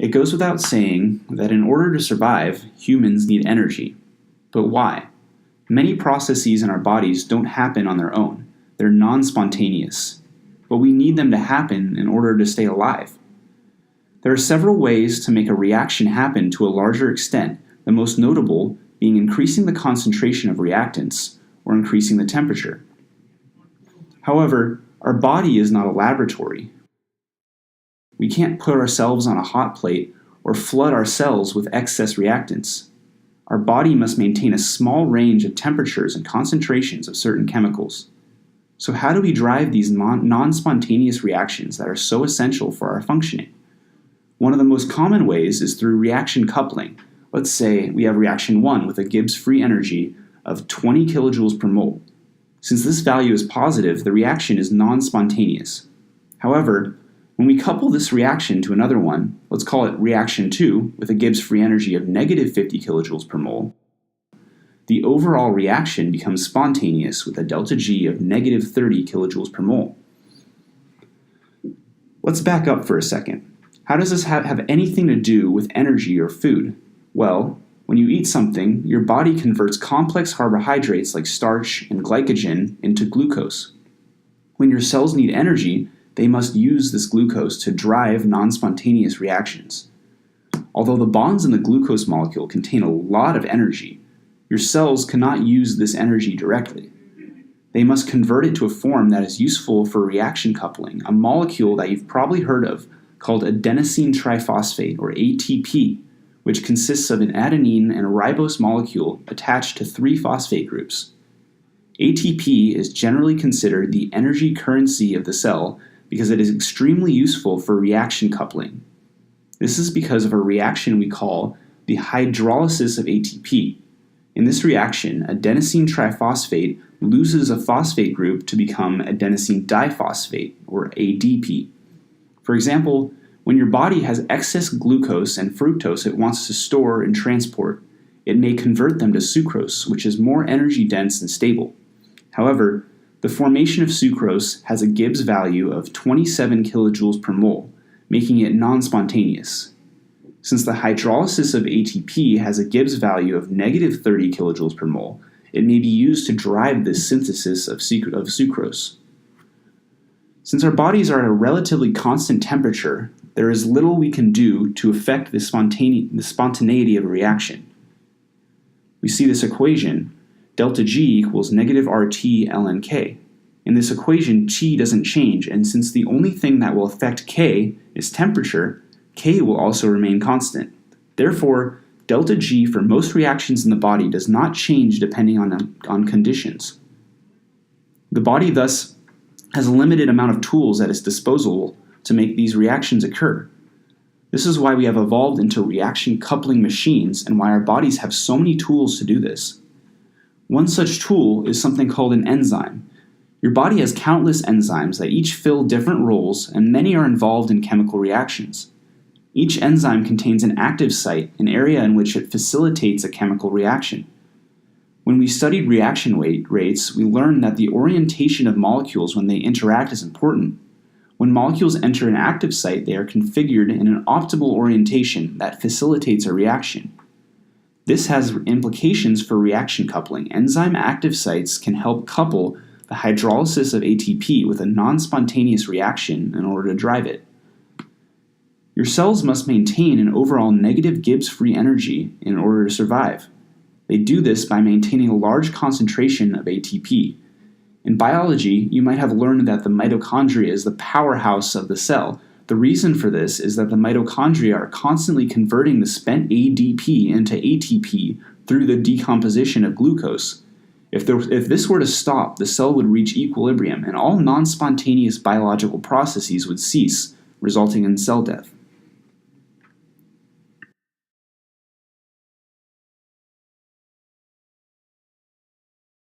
It goes without saying that in order to survive, humans need energy. But why? Many processes in our bodies don't happen on their own. They're non-spontaneous. But we need them to happen in order to stay alive. There are several ways to make a reaction happen to a larger extent, the most notable being increasing the concentration of reactants or increasing the temperature. However, our body is not a laboratory. We can't put ourselves on a hot plate or flood our cells with excess reactants. Our body must maintain a small range of temperatures and concentrations of certain chemicals. So how do we drive these non-spontaneous reactions that are so essential for our functioning? One of the most common ways is through reaction coupling. Let's say we have reaction 1 with a Gibbs free energy of 20 kilojoules per mole. Since this value is positive, the reaction is non-spontaneous. However, when we couple this reaction to another one, let's call it reaction 2 with a Gibbs free energy of negative 50 kilojoules per mole, the overall reaction becomes spontaneous with a delta G of negative 30 kilojoules per mole. Let's back up for a second. How does this have anything to do with energy or food? Well, when you eat something, your body converts complex carbohydrates like starch and glycogen into glucose. When your cells need energy, they must use this glucose to drive non-spontaneous reactions. Although the bonds in the glucose molecule contain a lot of energy, your cells cannot use this energy directly. They must convert it to a form that is useful for reaction coupling, a molecule that you've probably heard of called adenosine triphosphate, or ATP, which consists of an adenine and a ribose molecule attached to 3 phosphate groups. ATP is generally considered the energy currency of the cell because it is extremely useful for reaction coupling. This is because of a reaction we call the hydrolysis of ATP. In this reaction, adenosine triphosphate loses a phosphate group to become adenosine diphosphate, or ADP. For example, when your body has excess glucose and fructose it wants to store and transport, it may convert them to sucrose, which is more energy dense and stable. However, the formation of sucrose has a Gibbs value of 27 kilojoules per mole, making it non-spontaneous. Since the hydrolysis of ATP has a Gibbs value of negative 30 kilojoules per mole, it may be used to drive this synthesis of sucrose. Since our bodies are at a relatively constant temperature, there is little we can do to affect the spontaneity of a reaction. We see this equation, delta G equals negative RT ln K. In this equation, T doesn't change, and since the only thing that will affect K is temperature, K will also remain constant. Therefore, delta G for most reactions in the body does not change depending on conditions. The body thus has a limited amount of tools at its disposal to make these reactions occur. This is why we have evolved into reaction coupling machines and why our bodies have so many tools to do this. One such tool is something called an enzyme. Your body has countless enzymes that each fill different roles, and many are involved in chemical reactions. Each enzyme contains an active site, an area in which it facilitates a chemical reaction. When we studied reaction rates, we learned that the orientation of molecules when they interact is important. When molecules enter an active site, they are configured in an optimal orientation that facilitates a reaction. This has implications for reaction coupling. Enzyme active sites can help couple the hydrolysis of ATP with a non-spontaneous reaction in order to drive it. Your cells must maintain an overall negative Gibbs free energy in order to survive. They do this by maintaining a large concentration of ATP. In biology, you might have learned that the mitochondria is the powerhouse of the cell. The reason for this is that the mitochondria are constantly converting the spent ADP into ATP through the decomposition of glucose. If this were to stop, the cell would reach equilibrium and all non-spontaneous biological processes would cease, resulting in cell death.